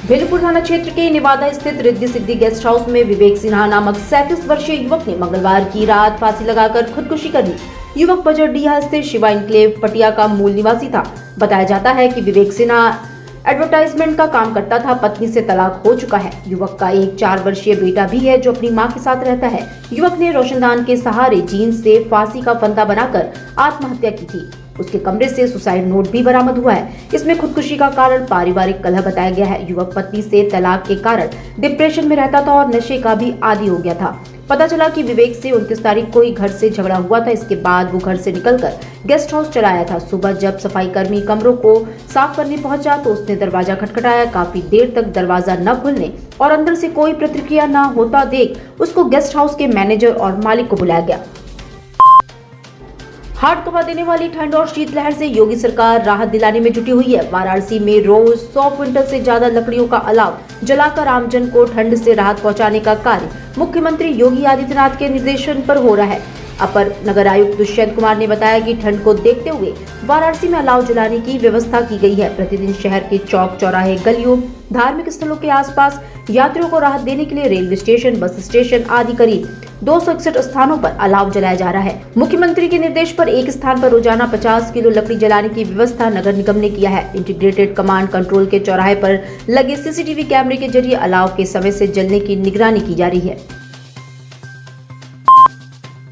भेलपुर थाना क्षेत्र के नेवादा स्थित रिद्धि सिद्धि गेस्ट हाउस में विवेक सिन्हा नामक 37 वर्षीय युवक ने मंगलवार की रात फांसी लगाकर खुदकुशी कर ली। युवक बजरडीहा स्थित शिवा इनक्लेव पटिया का मूल निवासी था। बताया जाता है कि विवेक सिन्हा एडवर्टाइजमेंट का काम करता था। पत्नी से तलाक हो चुका है। युवक का एक 4 वर्षीय बेटा भी है जो अपनी मां के साथ रहता है। युवक ने रोशनदान के सहारे जीन्स से फांसी का फंदा बनाकर आत्महत्या की थी। उसके कमरे से सुसाइड नोट भी बरामद हुआ है। इसमें खुदकुशी का कारण पारिवारिक कलह बताया गया है। युवक पत्नी से तलाक के कारण डिप्रेशन में रहता था और नशे का भी आदी हो गया था। पता चला कि विवेक से 29 तारीख को ही घर से झगड़ा हुआ था। इसके बाद वो घर से निकलकर गेस्ट हाउस चला आया था। सुबह जब सफाई कर्मी कमरों को साफ करने पहुंचा तो उसने दरवाजा खटखटाया। काफी देर तक दरवाजा न खुलने और अंदर से कोई प्रतिक्रिया न होता देख उसको गेस्ट हाउस के मैनेजर और मालिक को बुलाया गया। हाथ कंपा देने वाली ठंड और शीतलहर से योगी सरकार राहत दिलाने में जुटी हुई है। वाराणसी में रोज 100 क्विंटल से ज्यादा लकड़ियों का अलाव जलाकर आमजन को ठंड से राहत पहुंचाने का कार्य मुख्यमंत्री योगी आदित्यनाथ के निर्देशन पर हो रहा है। अपर नगर आयुक्त दुष्यंत कुमार ने बताया कि ठंड को देखते हुए वाराणसी में अलाव जलाने की व्यवस्था की गई है। प्रतिदिन शहर के चौक चौराहे गलियों धार्मिक स्थलों के आसपास यात्रियों को राहत देने के लिए रेलवे स्टेशन बस स्टेशन आदि करीब 261 स्थानों पर अलाव जलाया जा रहा है। मुख्यमंत्री के निर्देश पर एक स्थान पर रोजाना 50 किलो लकड़ी जलाने की व्यवस्था नगर निगम ने किया है। इंटीग्रेटेड कमांड कंट्रोल के चौराहे पर लगे सीसीटीवी कैमरे के जरिए अलाव के समय से जलने की निगरानी की जा रही है।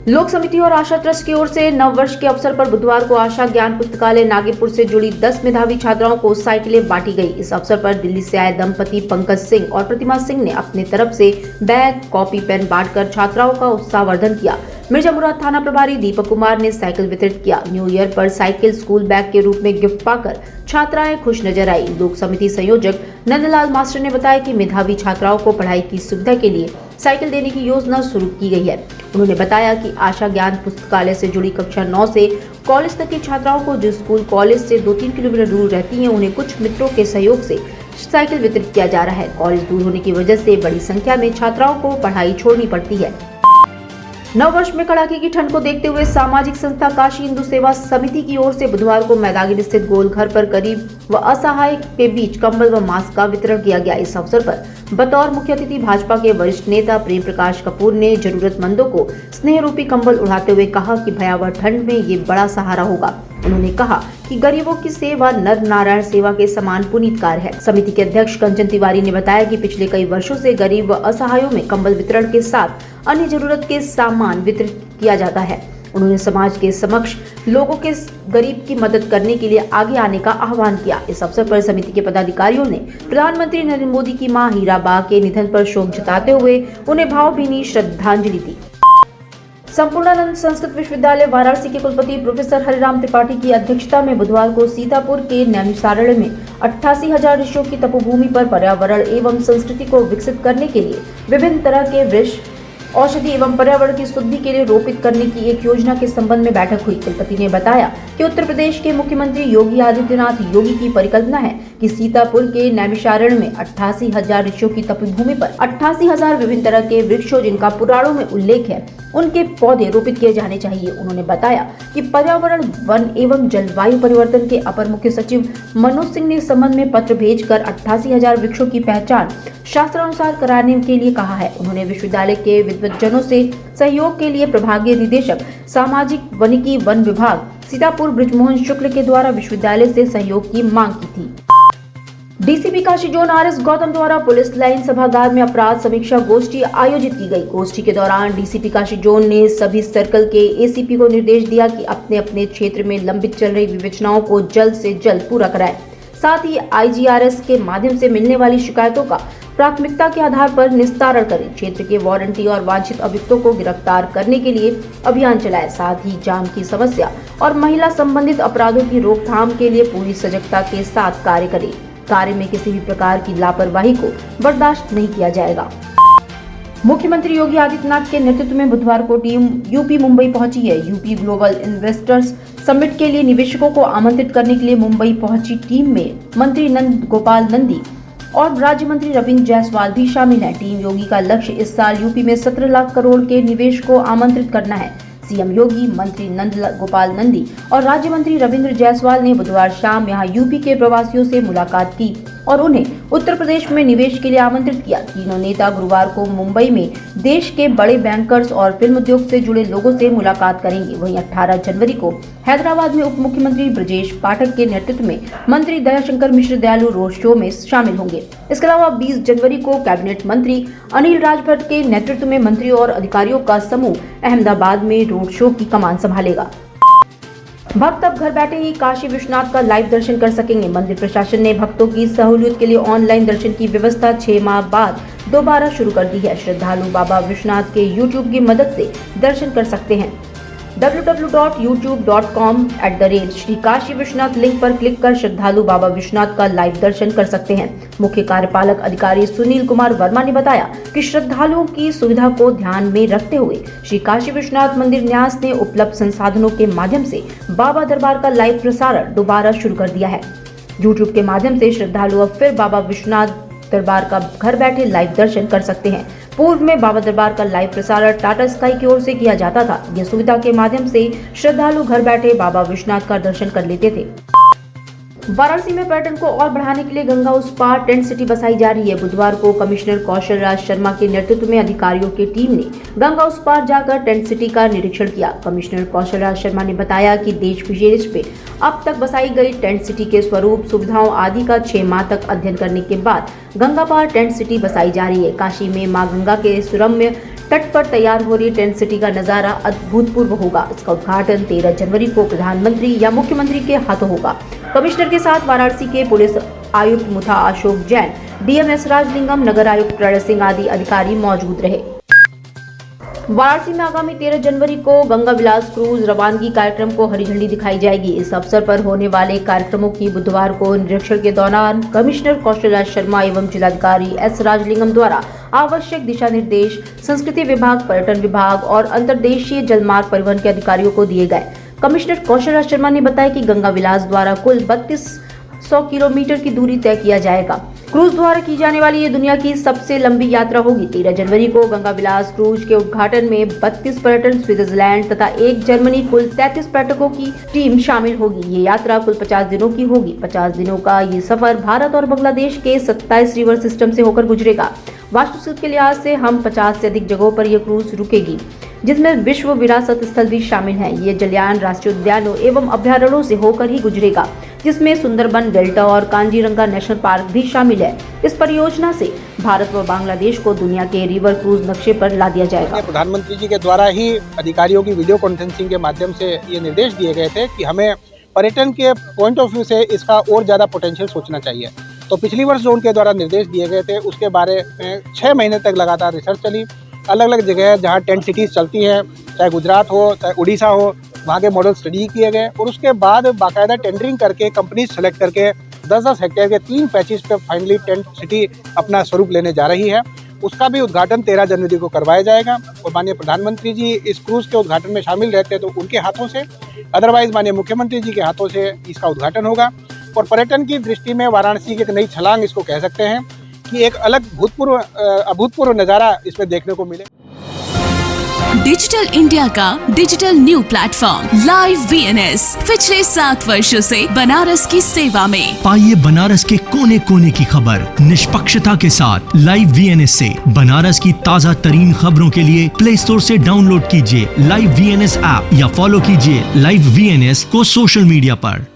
लोक समिति और आशा ट्रस्ट की ओर से नव वर्ष के अवसर पर बुधवार को आशा ज्ञान पुस्तकालय नागेपुर से जुड़ी 10 मेधावी छात्राओं को साइकिलें बांटी गई। इस अवसर पर दिल्ली से आए दंपति पंकज सिंह और प्रतिमा सिंह ने अपने तरफ से बैग कॉपी पेन बांटकर छात्राओं का उत्साहवर्धन किया। मिर्जा मुराद थाना प्रभारी दीपक कुमार ने साइकिल वितरित किया। न्यू ईयर पर साइकिल स्कूल बैग के रूप में गिफ्ट पाकर छात्राएं खुश नजर आई। लोक समिति संयोजक नंदलाल मास्टर ने बताया कि मेधावी छात्राओं को पढ़ाई की सुविधा के लिए साइकिल देने की योजना शुरू की गई है। उन्होंने बताया कि आशा ज्ञान पुस्तकालय से जुड़ी कक्षा 9 से कॉलेज तक की छात्राओं को जो स्कूल कॉलेज से 2-3 किलोमीटर दूर रहती हैं, उन्हें कुछ मित्रों के सहयोग से साइकिल वितरित किया जा रहा है। कॉलेज दूर होने की वजह से बड़ी संख्या में छात्राओं को पढ़ाई छोड़नी पड़ती है। नव वर्ष में कड़ाके की ठंड को देखते हुए सामाजिक संस्था काशी हिंदू सेवा समिति की ओर से बुधवार को मैदागिरी स्थित गोलघर पर गरीब व असहाय के बीच कंबल व मास्क का वितरण किया गया। इस अवसर पर बतौर मुख्य अतिथि भाजपा के वरिष्ठ नेता प्रेम प्रकाश कपूर ने जरूरतमंदों को स्नेह रूपी कंबल उड़ाते हुए कहा कि भयावह ठंड में ये बड़ा सहारा होगा। उन्होंने कहा कि गरीबों की सेवा नर नारायण सेवा के समान पुनीत कार्य है। समिति के अध्यक्ष कंचन तिवारी ने बताया कि पिछले कई वर्षों से गरीब व असहायों में कंबल वितरण के साथ अन्य जरूरत के सामान वितरित किया जाता है। उन्होंने समाज के समक्ष लोगों के गरीब की मदद करने के लिए आगे आने का आह्वान किया। इस अवसर पर समिति के पदाधिकारियों ने प्रधानमंत्री नरेंद्र मोदी की मां हीराबा के निधन पर शोक जताते हुए उन्हें भावभीनी श्रद्धांजलि दी। संपूर्णानंद संस्कृत विश्वविद्यालय वाराणसी के कुलपति प्रोफेसर हरिराम त्रिपाठी की अध्यक्षता में बुधवार को सीतापुर के नैमिषारण्य में 88,000 ऋषियों की तपोभूमि पर पर्यावरण एवं संस्कृति को विकसित करने के लिए विभिन्न तरह के वृक्ष औषधि एवं पर्यावरण की शुद्धि के लिए रोपित करने की एक योजना के संबंध में बैठक हुई। कुलपति ने बताया कि उत्तर प्रदेश के मुख्यमंत्री योगी आदित्यनाथ योगी की परिकल्पना है कि सीतापुर के नैमिषारण्य में 88,000 ऋषियों की तपोभूमि पर 88,000 विभिन्न तरह के वृक्षों जिनका पुराणों में उल्लेख है उनके पौधे रोपित किए जाने चाहिए। उन्होंने बताया कि पर्यावरण वन एवं जलवायु परिवर्तन के अपर मुख्य सचिव मनोज सिंह ने इस संबंध में पत्र भेजकर 88,000 वृक्षों की पहचान शास्त्रानुसार कराने के लिए कहा है। उन्होंने विश्वविद्यालय के विद्वज्जनों से सहयोग के लिए प्रभागीय निदेशक सामाजिक वनिकी वन विभाग सीतापुर बृजमोहन शुक्ल के द्वारा विश्वविद्यालय से सहयोग की मांग की थी। DCP Kashi zone RS Gautam द्वारा पुलिस लाइन सभागार में अपराध समीक्षा गोष्ठी आयोजित की गई। गोष्ठी के दौरान डीसीपी काशी जोन ने सभी सर्कल के एसीपी को निर्देश दिया कि अपने अपने क्षेत्र में लंबित चल रही विवेचनाओं को जल्द से जल्द पूरा कराएं। साथ ही आईजीआरएस के माध्यम से मिलने वाली शिकायतों का प्राथमिकता के आधार पर निस्तारण करें। क्षेत्र के वारंटी और वांछित अभियुक्तों को गिरफ्तार करने के लिए अभियान चलाएं। साथ ही जान की समस्या और महिला संबंधित अपराधों की रोकथाम के लिए पूरी सजगता के साथ कार्य करें। कार्य में किसी भी प्रकार की लापरवाही को बर्दाश्त नहीं किया जाएगा। मुख्यमंत्री योगी आदित्यनाथ के नेतृत्व में बुधवार को टीम यूपी मुंबई पहुंची है। यूपी ग्लोबल इन्वेस्टर्स समिट के लिए निवेशकों को आमंत्रित करने के लिए मुंबई पहुंची टीम में मंत्री नंद गोपाल नंदी और राज्य मंत्री रविंद्र जायसवाल भी शामिल हैं। टीम योगी का लक्ष्य इस साल यूपी में 17 लाख करोड़ के निवेश को आमंत्रित करना है। सीएम योगी, मंत्री नंद गोपाल नंदी और राज्य मंत्री रविंद्र जायसवाल ने बुधवार शाम यहां यूपी के प्रवासियों से मुलाकात की। और उन्हें उत्तर प्रदेश में निवेश के लिए आमंत्रित किया। तीनों नेता गुरुवार को मुंबई में देश के बड़े बैंकर्स और फिल्म उद्योग से जुड़े लोगों से मुलाकात करेंगे। वहीं 18 जनवरी को हैदराबाद में उप मुख्यमंत्री ब्रजेश पाठक के नेतृत्व में मंत्री दयाशंकर मिश्र दयालु रोड शो में शामिल होंगे। इसके अलावा 20 जनवरी को कैबिनेट मंत्री अनिल राजभर के नेतृत्व में मंत्रियों और अधिकारियों का समूह अहमदाबाद में रोड शो की कमान संभालेगा। भक्त अब घर बैठे ही काशी विश्वनाथ का लाइव दर्शन कर सकेंगे। मंदिर प्रशासन ने भक्तों की सहूलियत के लिए ऑनलाइन दर्शन की व्यवस्था 6 माह बाद दोबारा शुरू कर दी है। श्रद्धालु बाबा विश्वनाथ के YouTube की मदद से दर्शन कर सकते हैं। www.youtube.com/श्रीकाशी-विश्वनाथ लिंक पर क्लिक कर श्रद्धालु बाबा विश्वनाथ का लाइव दर्शन कर सकते हैं। मुख्य कार्यपालक अधिकारी सुनील कुमार वर्मा ने बताया कि श्रद्धालुओं की सुविधा को ध्यान में रखते हुए श्री काशी विश्वनाथ मंदिर न्यास ने उपलब्ध संसाधनों के माध्यम से बाबा दरबार का लाइव प्रसारण दोबारा शुरू कर दिया है। YouTube के माध्यम से श्रद्धालु अब फिर बाबा विश्वनाथ दरबार का घर बैठे लाइव दर्शन कर सकते हैं। पूर्व में बाबा दरबार का लाइव प्रसारण टाटा स्काई की ओर से किया जाता था। यह सुविधा के माध्यम से श्रद्धालु घर बैठे बाबा विश्वनाथ का दर्शन कर लेते थे। वाराणसी में पर्यटन को और बढ़ाने के लिए गंगा उस पार टेंट सिटी बसाई जा रही है। बुधवार को कमिश्नर कौशल राज शर्मा के नेतृत्व में अधिकारियों की टीम ने गंगा उस पार जाकर टेंट सिटी का निरीक्षण किया। कमिश्नर कौशल राज शर्मा ने बताया कि देश विदेश में अब तक बसाई गई टेंट सिटी के स्वरूप, सुविधाओं आदि का 6 माह तक अध्ययन करने के बाद गंगा पार टेंट सिटी बसाई जा रही है। काशी में मां गंगा के सुरम्य तट पर तैयार हो रही टेंट सिटी का नजारा अभूतपूर्व होगा। इसका उद्घाटन 13 जनवरी को प्रधानमंत्री या मुख्यमंत्री के हाथों होगा। कमिश्नर के साथ वाराणसी के पुलिस आयुक्त मुथा अशोक जैन, DMS राजलिंगम, नगर आयुक्त प्रणय सिंह आदि अधिकारी मौजूद रहे। वाराणसी में आगामी 13 जनवरी को गंगा विलास क्रूज रवानगी कार्यक्रम को हरी झंडी दिखाई जाएगी। इस अवसर पर होने वाले कार्यक्रमों की बुधवार को निरीक्षण के दौरान कमिश्नर कौशल राज शर्मा एवं जिलाधिकारी S राजलिंगम द्वारा आवश्यक दिशा निर्देश संस्कृति विभाग, पर्यटन विभाग और अंतर्देशीय जलमार्ग परिवहन के अधिकारियों को दिए गए। कमिश्नर कौशल राज शर्मा ने बताया कि गंगा विलास द्वारा कुल 3200 किलोमीटर की दूरी तय किया जाएगा। क्रूज द्वारा की जाने वाली ये दुनिया की सबसे लंबी यात्रा होगी। 13 जनवरी को गंगा विलास क्रूज के उद्घाटन में 32 पर्यटन स्विट्जरलैंड तथा 1 जर्मनी कुल 33 पर्यटकों की टीम शामिल होगी। ये यात्रा कुल 50 दिनों की होगी। 50 दिनों का ये सफर भारत और बांग्लादेश के 27 रिवर सिस्टम से होकर गुजरेगा। वास्तुशिल्प के लिहाज से हम 50 से अधिक जगहों पर यह क्रूज रुकेगी, जिसमें विश्व विरासत स्थल भी शामिल हैं। ये जलयान राष्ट्रीय उद्यानों एवं अभ्यारण्यों से होकर ही गुजरेगा, जिसमें सुंदरबन डेल्टा और कांजीरंगा नेशनल पार्क भी शामिल है। इस परियोजना से भारत व बांग्लादेश को दुनिया के रिवर क्रूज नक्शे पर ला दिया जाएगा। प्रधानमंत्री जी के द्वारा ही अधिकारियों की वीडियो कॉन्फ्रेंसिंग के माध्यम से ये निर्देश दिए गए थे कि हमें पर्यटन के पॉइंट ऑफ व्यू से इसका और ज़्यादा पोटेंशियल सोचना चाहिए। तो पिछली वर्ष जो उनके द्वारा निर्देश दिए गए थे उसके बारे में 6 महीने तक लगातार रिसर्च चली। अलग अलग जगह जहाँ टेंट सिटीज़ चलती हैं, चाहे गुजरात हो चाहे उड़ीसा हो, वहाँ के मॉडल स्टडी किए गए और उसके बाद बाकायदा टेंडरिंग करके कंपनीज सेलेक्ट करके 10-10 हेक्टेयर के 3 पैचेस पे फाइनली टेंट सिटी अपना स्वरूप लेने जा रही है। उसका भी उद्घाटन 13 जनवरी को करवाया जाएगा और माननीय प्रधानमंत्री जी इस क्रूज के उद्घाटन में शामिल रहते हैं तो उनके हाथों से, अदरवाइज माननीय मुख्यमंत्री जी के हाथों से इसका उद्घाटन होगा। और पर्यटन की दृष्टि में वाराणसी की एक नई छलांग इसको कह सकते हैं कि एक अलग अभूतपूर्व नज़ारा इसमें देखने को मिले। डिजिटल इंडिया का digital new platform live VNS पिछले 7 वर्षों से बनारस की सेवा में। पाइए बनारस के कोने कोने की खबर निष्पक्षता के साथ। लाइव VNS से बनारस की ताज़ा तरीन खबरों के लिए प्ले स्टोर से डाउनलोड कीजिए लाइव VNS ऐप या फॉलो कीजिए लाइव VNS को सोशल मीडिया पर।